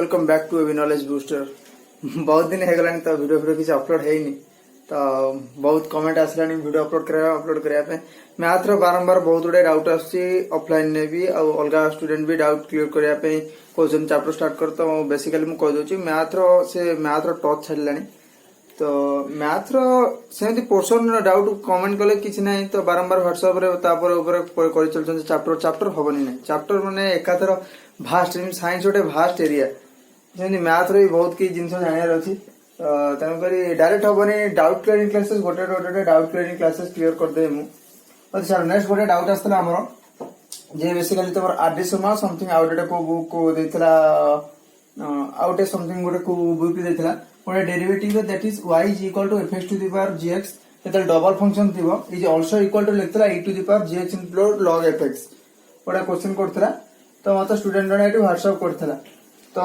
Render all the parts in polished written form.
Welcome back to AV knowledge booster. बहुत दिन हो गलानी तो वीडियो किसी अपलोड है तो बहुत कमेंट आसलानी वीडियो अपलोड करने मैथ रो बारंबार बहुत गुडे डाउट आफलाइन ने भी अलग स्टूडेंट भी डाउट क्लियर करने क्वेश्चन चैप्टर स्टार्ट कर तो बेसिकली मुझे कहीदे मैथ रो टच छाड़ा तो मैथ रो सेमती पोर्सन डाउट कमेंट कले किसी ना तो बारंबार व्हाट्सएप रे कर चलछन चैप्टर हबनी ना चैप्टर माने एकाथर भास्ट साइंस गोटे भास्ट एरिया जेमती मैथ रो बहुत किसी जिन जानार अच्छी तेणुक डायरेक्ट हबनी डाउट क्लियरिंग क्लासेस गोटे गोटे डाउट क्लियरिंग क्लासेस क्लियर करदे मुझे सर नेक्स्ट गोटे डाउट आसला हमर जे बेसिकली तुम आरडी शर्मा समथिंग आउटे को बुक को देथिला आउटे समथिंग गोटे को बुक देथिला गोटे derivative that is y is equal to fx to the power gx जेतल डबल फंक्शन थिबो इज आल्सो इक्वल टू लिखतला e to the power gx into log fx गोटे क्वेश्चन करथला तो मत स्टूडेंट जने एटी व्हाट्सएप करथला तो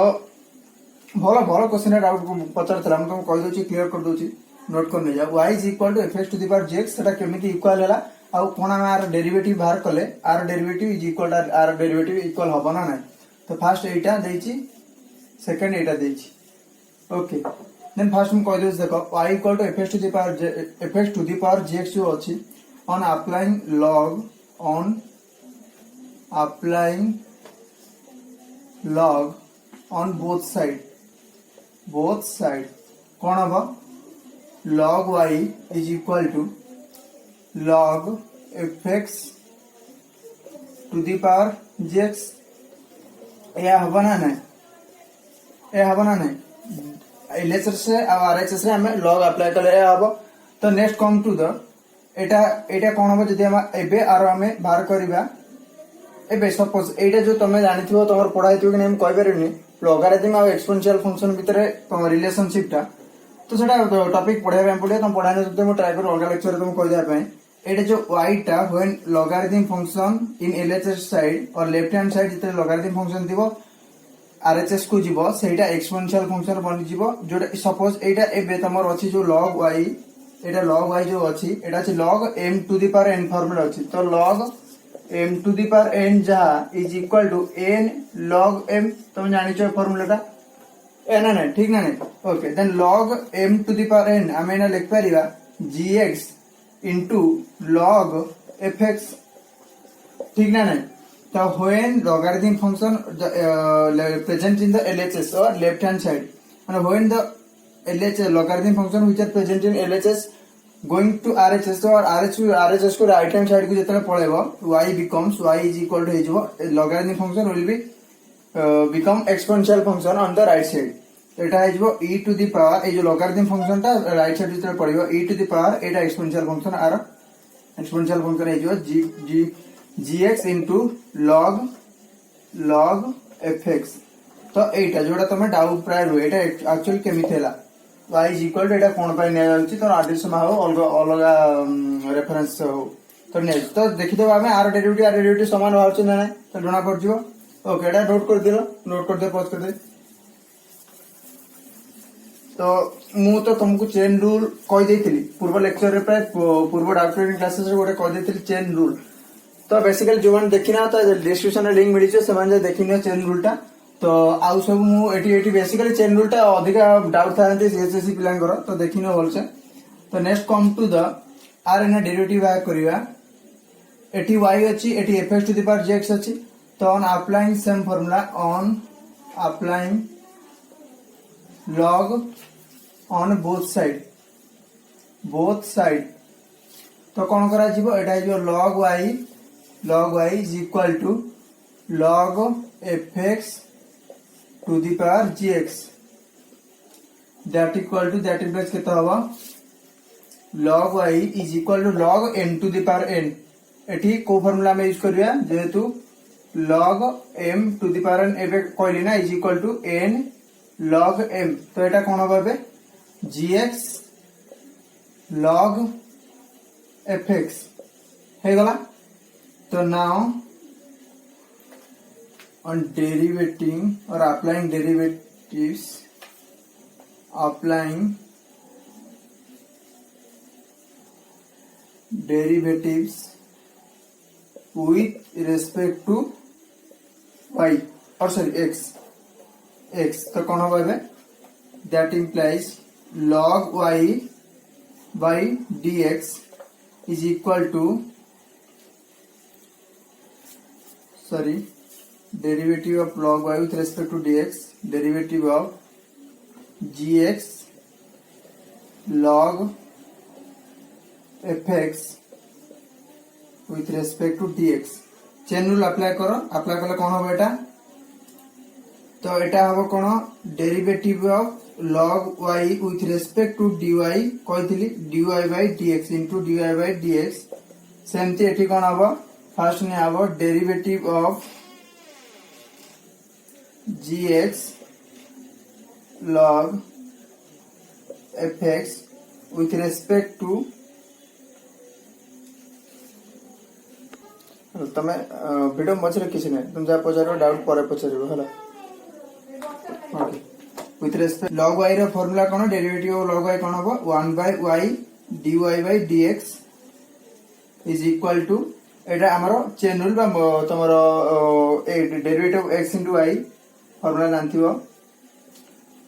भलो भलो क्वेश्चन डाउट पचारथला हम तुमको कहि दोची क्लियर कर दोची नोट कर ने जा y is equal to fx to the power gx सेटा केमिति इक्वल हैला आ कोन हम आर डेरिवेटिव बाहर कले आर डेरिवेटिव इज इक्वल टू आर डेरिवेटिव इक्वल हबो ना नै तो फर्स्ट एटा देची सेकंड एटा देची ओके देन फर्स्ट हम कह दे देखो y equal to fx to the power gx जो अछि on applying log on both side कौन हम log y is equal to log fx to the power gx या हबना नहीं एलएचएस से और आरएचएस रे हमें लॉग अप्लाई करले हबो तो नेक्स्ट कम टू द एटा कोन हबो जदी हम एबे आरो हमें बाहर करबा एबे सपोज एटा जो तमे जानिथिबो तमर पढाइथिबो कि नै हम कहि परनी लॉगरिथम और एक्सपोनेंशियल फंक्शन भितरे रिलेशनशिप टा तो सेटा टॉपिक पढाइबा हम पढिया तुम पढाने तो हम ट्राई करो अलग लेक्चर तुम कहि दे पय एटा जो y टा when logarithm function in LHS side और लेफ्ट हैंड साइड जिते लॉगरिथम फंक्शन थिबो आरएचएस को जीवो सेटा एक्सपोनेंशियल फंक्शन बनि जीवो जोटा सपोज एटा एबे तमर अछि जो log y एटा log y जो अछि एटा अछि log m to the power n formula अछि तो log m to the power n जा is equal to n log m तुम जानि छ फॉर्मूला टा एना नै ठीक ना नै okay then log m to the power n हम एना लिख परिबा gx इनटू log fx ठीक ना नै तो when logarithm function present in the LHS or left hand side and when the LHS logarithm function which are present in LHS going to RHS or RHS को right hand side को जितना पड़ेगा y is equal to हो logarithm function will be become exponential function on the right side एटा हो e to the power ए जो logarithm function टा right side जितना पड़ेगा e to the power एटा exponential function आर exponential function हो gx into log fx तो एटा जोड़ा तमे डाउट प्राय रो एटा एक्चुअली केमिति हैला y is equal to एटा कोन पाई ने जाउची तो आदेश मा हो अलग रेफरेंस हो तो ने तो देखि दबा हमें आर डेरिवेटिव समान होउची ना तो जणा पड़ जिवो ओके एटा नोट कर दे पॉज कर दे तो मु तो तुमको चेन रूल कहि देथिली पूर्व लेक्चर रे प्राय पूर्व डाउट क्लियरिंग क्लासेस रे गोटे कहि देथिली चेन रूल तो बेसिकली जो मैंने देखी ना तो डिस्क्रिप्शन में लिंक मिली से देखी चेन रूल टा तो आउ सब मुझे बेसिकली चेन रूल टा अधिक डाउट था सीएचएससी पिलांकर तो देखी भलसे तो नेक्स्ट कम टू द आर एना डेरिवेटिव बाय करबा एटी y अछि एटी fx to the power gx अछि तो on applying same formula on applying log on both side तो कौन करा जीवो एटा जो log y is equal to log fx to the power gx that implies कितना होगा log y is equal to log m to the power n एठी को formula में यूज करिया जेहेतु log m to the power n एबे कहली ना is equal to n log m तो एटा कोन होबा बे gx log fx हे गला तो now on derivating or applying derivatives with respect to y or sorry x x तो कौन होगा एबे that implies log y by dx is equal to derivative of log y with respect to dx derivative of gx log fx with respect to dx chain rule apply करो apply कले कौन हम एटा तो एटा हम कौन derivative of log y with respect to dy कहितली dy by dx into dy by dx सेमती एठी कौन हम फर्स्ट ने हम derivative of gx log fx with respect to तमे वीडियो मझे किसी नहीं तुम जहाँ पचार डाउट पर पचार विथ रेस्पेक्ट log y रो फॉर्मूला कौन डेरिवेटिव ऑफ log y कौन हम 1 by y dy by dx is equal to एटा हमरो चेन रूल तमरो derivative x into y formula जानथिबो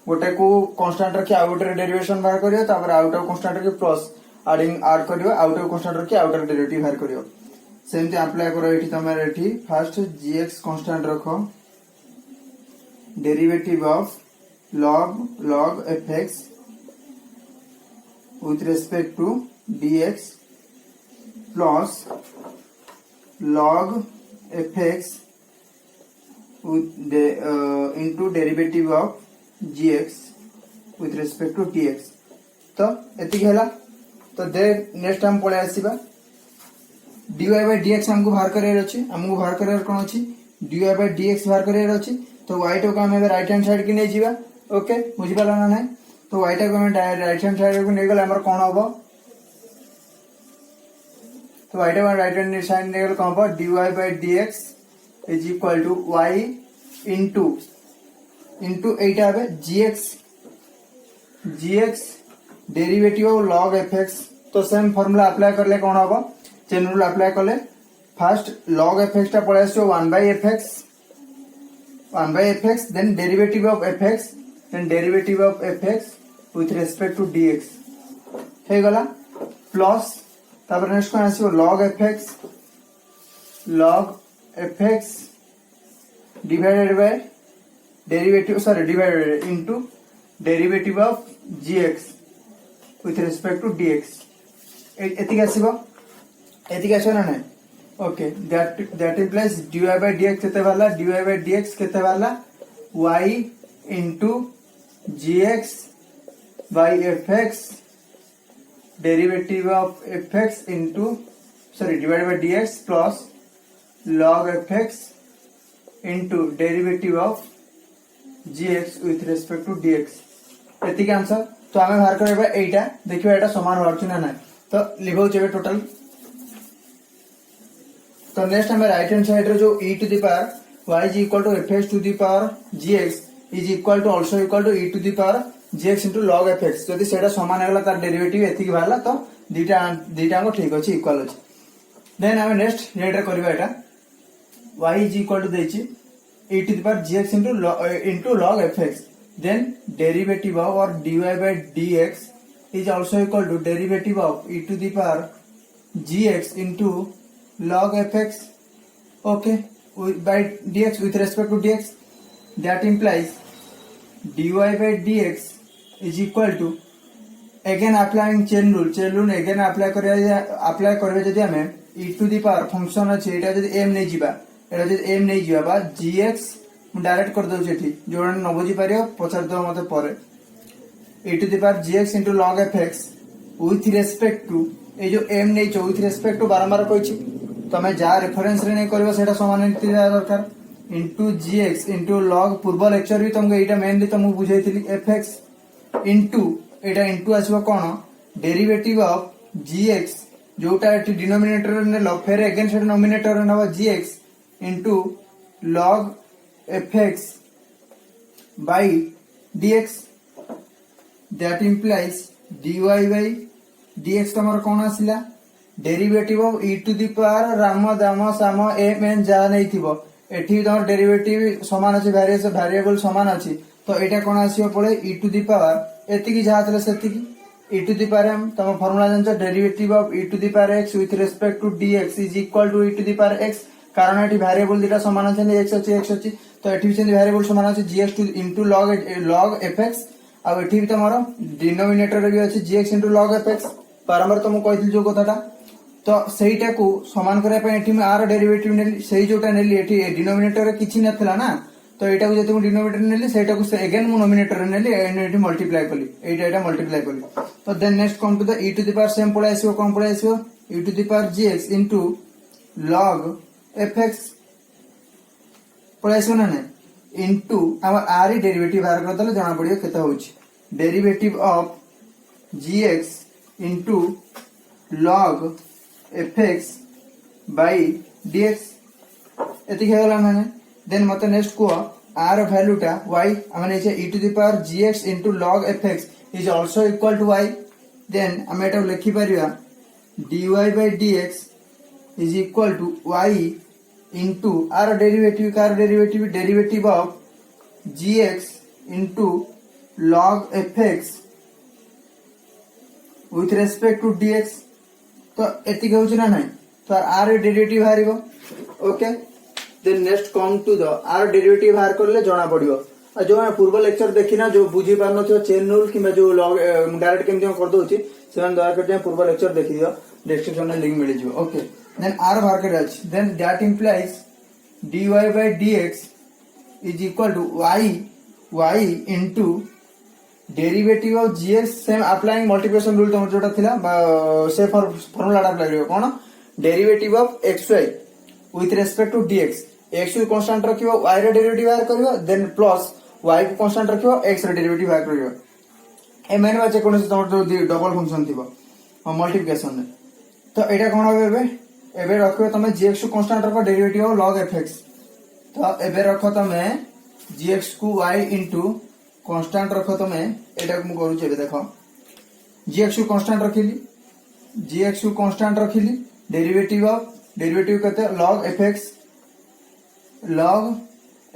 गोटे को कांस्टेंट रखी आउटर डेरिवेशन बाहर करियो तापर आउटर कांस्टेंट रखी प्लस एडिंग ऐड करियो आउटर कांस्टेंट रखी आउटर डेरिवेटिव बाहर करियो सेमती अप्लाई करो एठी तमरे एठी फर्स्ट gx कांस्टेंट रखो derivative of log fx with respect to dx plus log fx with the into derivative of gx with respect to dx तो एतिक हैला तो दे नेक्स्ट हम पळे आसीबा dy by dx हमको बाहर करे अछि हमको बाहर करे कोन अछि dy by dx बाहर करे अछि तो y टो का हम राइट हैंड साइड के नै जीवा ओके बुझि पाला ना नै तो y टो को हम राइट हैंड साइड को नै गेल हमर कोन होबो तो y to right hand side नै गेल कोन होबो dy by dx is equal to y into एटा है gx derivative of log fx तो सेम फार्मूला अप्लाई करले कोन होबो चेन रूल अप्लाई करले फर्स्ट log fx टा पळे आछो 1 by fx then derivative of fx with respect to dx हे गला plus तापर next cone आछो log fx divided by divided into derivative of gx with respect to dx एतिक आसीबो ना नहीं okay that implies dy by dx केते वाला dy by dx केते वाला y into gx by fx derivative of fx into divided by dx plus log fx into derivative of gx with respect to dx एतिक answer तो आमे बाहर करबा एटा देखिबा एटा समान होछ ना ना तो लिखो चेबे टोटल तो नेक्स्ट हमें राइट हैंड साइड रे जो e to the power y is equal to fx to the power gx is equal to also equal to e to the power gx into log fx जदि सेटा समान हेला तार derivative एतिक बाहरला तो दीटा को ठीक अछि इक्वल अछि देन हमें नेक्स्ट रेट रे करबा एटा y is equal to देछि e to the power gx into log fx then derivative of or dy by dx is also equal to derivative of e to the power gx into log fx okay by dx with respect to dx that implies dy by dx is equal to again applying chain rule again apply करबे जदि हमें e to the power function अछि एटा जदि m नै जिबा एटा जदि m नै जिबा बा gx डायरेक्ट कर दउ जेठी जोडन न बुझी पारियो पछार दो मते परे e to the power gx into log fx with respect to ए जो m नै छ with respect to बारंबार कहछि तमे जा रेफरेंस रे नै करबो सेटा समान नीति दरकार into gx into log पूर्व लेक्चर भी तुमको एटा मेनली तुमको बुझाइथिली fx into एटा into आसीबो कोन डेरिवेटिव ऑफ gx जोटा एटी डिनोमिनेटर ने लो फेर अगेन सेटा नोमिनेटर ने gx into log fx by dx that implies dy by dx तमर कोन आसिला derivative of e to the power राम दाम साम m n जा नै थिबो एठी तमर डेरिवेटिव समान अछि वेरिएबल समान अछि तो एटा कोन आसीबो पळे e टू द पावर एतिकी जहा तले सेतिकी e to the power m तम फार्मूला जानछ derivative of e to the power x with respect to dx is equal to e to the power x कारण एटी वेरिएबल दिटा समान अछि x अछि तो एठी भी सेंदी वेरिएबल समान अछि gx to into log fx आ एठी भी तमरो डिनोमिनेटर रे भी अछि gx इनटू log fx बारंबार तुम कहितल जो कथाटा तो सेहीटा को समान करे पे एठी में आर डेरिवेटिव नेली सेही जोटा नेली एठी डिनोमिनेटर रे किछि नथला ना तो एटा को जते डिनोमिनेटर नेली सेटा को अगेन मु नोमिनेटर रे नेली एठी मल्टीप्लाई कली एटा मल्टीप्लाई कली तो then next come to the e to the power सेम पळे आसीबो कोन पळे आसीबो e to the power gx into log fx पळे आसीबो ना नै इनटू आवर आर डेरिवेटिव बाहर कर दले जाना पड़ियो केते होछि derivative of gx into log fx by dx एति हेला माने देन मते नेक्स्ट को r वैल्यू टा y हमने जे e to the power gx into log fx is also equal to y देन हम एटा लिखि परिया dy by dx is equal to y into r derivative of gx into log fx with respect to dx तो एतिक होछ ना नहीं तो r derivative हारिबो okay then next come to the r derivative बाहर करले जणा पड़ियो आ जो पूर्व लेक्चर देखिना जो बुझी पार नथियो चेन रूल किबा जो लॉग डायरेक्ट केमति कर दोछि सेवन दया करते पूर्व लेक्चर देखि दियो डिस्क्रिप्शन में लिंक मिल जिवो ओके देन r बाहर कर अछि then that implies dy by dx is equal to y into derivative of gx same applying multiplication rule तुम जोटा थिला से फार्मूला अप्लाई करियो कोन derivative of xy with respect to dx x को कांस्टेंट रखियो y रे डेरिवेटिव बाहर करियो देन प्लस y को कांस्टेंट रखियो x रे डेरिवेटिव बाहर करियो ए मेन बाचे कोन से तुम जो डबल फंक्शन थिबो मल्टीप्लिकेशन में तो एटा कोन होबे एबे रखियो तमे gx को कांस्टेंट रखो डेरिवेटिव ऑफ log fx तो एबे रखो तमे gx को y इनटू कांस्टेंट रखो तमे एटा को करू छे देखो gx को कांस्टेंट रखिली डेरिवेटिव कहते log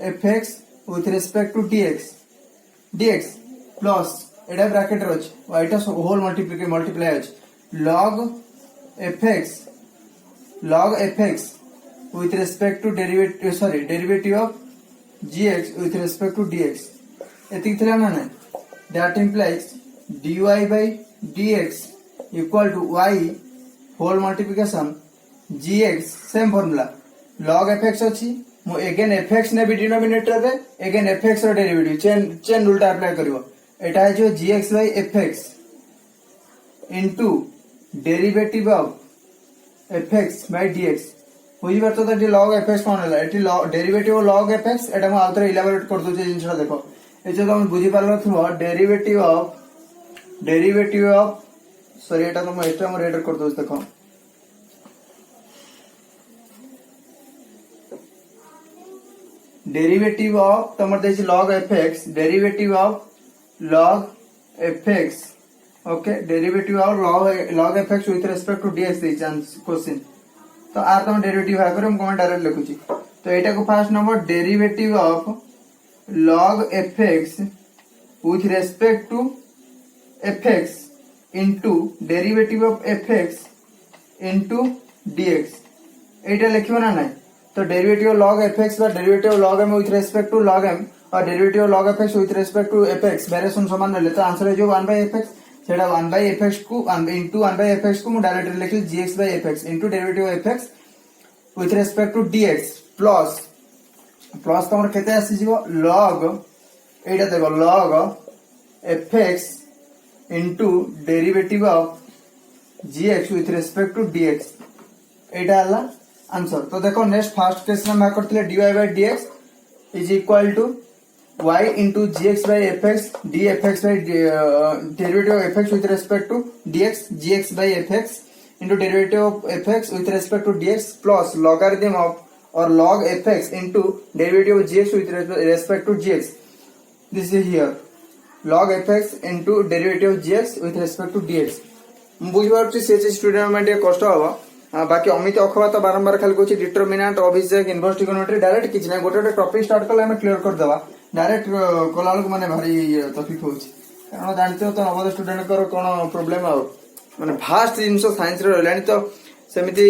fx with respect to dx plus एटा ब्रैकेट रे अछि y टा होल मल्टीप्लाई अछि log fx with respect to derivative of gx with respect to dx एतिक थिला ना that implies dy by dx equal to y whole multiplication gx same formula log fx अछि मो again fx ने भी denominator रे again fx रो derivative chain उल्टा apply करिवो एटा है जो gx by fx into derivative of fx by dx होई बात तो log fx कोन होला एटी डेरिवेटिव log fx एटा म आउतरे इलैबोरेट कर दोचे जिनछा देखो ए जो तुम बुझी पारलो थ्रो डेरिवेटिव ऑफ सॉरी एटा तुम एक्स्ट्रा म रेडर कर दोस देखो डेरिवेटिव ऑफ तमर देछि log fx derivative of log fx okay derivative of log fx with respect to dx दे चांस क्वेश्चन तो आर तुम डेरिवेटिव आ करो हम कमेंट डायरेक्ट लिखुची तो एटा को first number derivative of log fx with respect to fx into derivative of fx into dx एटा लिखियो ना नहीं तो डेरिवेटिव ऑफ log fx बा derivative of log m with respect to log m और derivative of log fx with respect to fx variation समान रहले तो answer है जो 1 by fx सेटा 1 by fx को into 1 by fx को मु डायरेक्टली लिखि gx by fx into derivative of fx with respect to dx plus तमर केते आसी जीवो log एटा देखो log fx into derivative of gx with respect to dx एटा हला आंसर तो देखो नेक्स्ट फर्स्ट क्वेश्चन में करथिले dy by dx is equal to y into gx by fx dfx by derivative of fx with respect to dx gx by fx into derivative of fx with respect to dx plus logarithm of or log fx into derivative of gx with respect to gx. This is here. Log fx into derivative of gx with respect to dx. बुझ पारछि से student में ଟିକେ କଷ୍ଟ हबो बाकी अमित अखवा तो बारंबार खाली कहछि डिटरमिनेंट अभिषेक इनवर्स ट्रिगोनोमेट्री डायरेक्ट किछ नै गोटे टॉपिक स्टार्ट करले हम क्लियर कर देबा डायरेक्ट कला माने भारी तकलीफ होची कारण जानते हो तो नवोदय स्टूडेंट कौन प्रोब्लेम आ माने भास्ट जिनस साइंस रही तो सेमती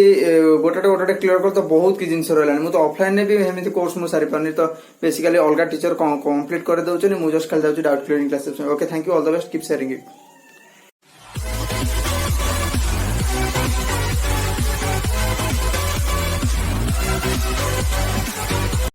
गोटे गोटे क्लियर कर तो बहुत कि जिन रहा मुझे ऑफलाइन भी एमती कोर्स मुझे सारी पारनी तो बेसिकली अलग टीचर कंप्लीट कर दौरान मुझे जस्ट खाली doubt clearing classes okay thank you all the best keep sharing it.